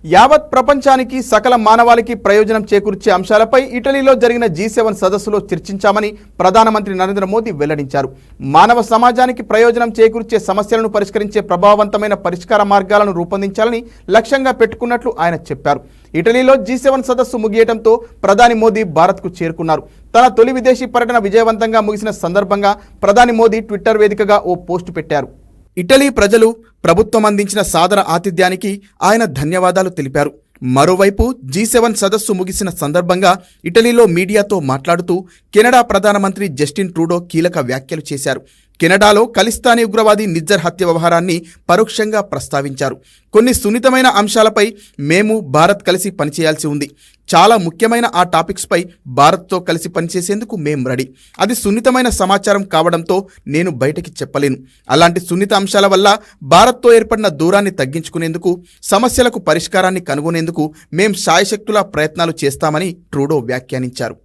యావత్ ప్రపంచానికి సకల మానవాళికి ప్రయోజనం చేకూర్చే అంశాలపై ఇటలీలో జరిగిన G7 సదస్సులో చర్చించామని ప్రధానమంత్రి నరేంద్ర మోదీ వెల్లడించారు. మానవ సమాజానికి ప్రయోజనం చేకూర్చే సమస్యలను పరిష్కరించే ప్రభావవంతమైన పరిష్కార మార్గాలను రూపొందించాలని లక్ష్యంగా పెట్టుకున్నట్లు ఆయన చెప్పారు. ఇటలీలో G7 సదస్సు ముగియడంతో ప్రధాని మోదీ భారత్కు చేరుకున్నారు. తన తొలి విదేశీ పర్యటన విజయవంతంగా ముగిసిన సందర్భంగా ప్రధాని మోదీ ట్విట్టర్ వేదికగా ఓ పోస్టు పెట్టారు. ఇటలీ ప్రజలు ప్రభుత్వం అందించిన సాదర ఆతిథ్యానికి ఆయన ధన్యవాదాలు తెలిపారు. మరోవైపు G7 సదస్సు ముగిసిన సందర్భంగా ఇటలీలో మీడియాతో మాట్లాడుతూ కెనడా ప్రధానమంత్రి జస్టిన్ ట్రూడో కీలక వ్యాఖ్యలు చేశారు. కెనడాలో ఖలిస్తానీ ఉగ్రవాది నిజ్జర్ హత్య వ్యవహారాన్ని పరోక్షంగా ప్రస్తావించారు. కొన్ని సున్నితమైన అంశాలపై మేము భారత్ కలిసి పనిచేయాల్సి ఉంది. చాలా ముఖ్యమైన ఆ టాపిక్స్పై భారత్తో కలిసి పనిచేసేందుకు మేం రెడీ. అది సున్నితమైన సమాచారం కావడంతో నేను బయటకి చెప్పలేను. అలాంటి సున్నిత అంశాల వల్ల భారత్తో ఏర్పడిన దూరాన్ని తగ్గించుకునేందుకు, సమస్యలకు పరిష్కారాన్ని కనుగొనేందుకు మేం శాయశక్తులా ప్రయత్నాలు చేస్తామని ట్రూడో వ్యాఖ్యానించారు.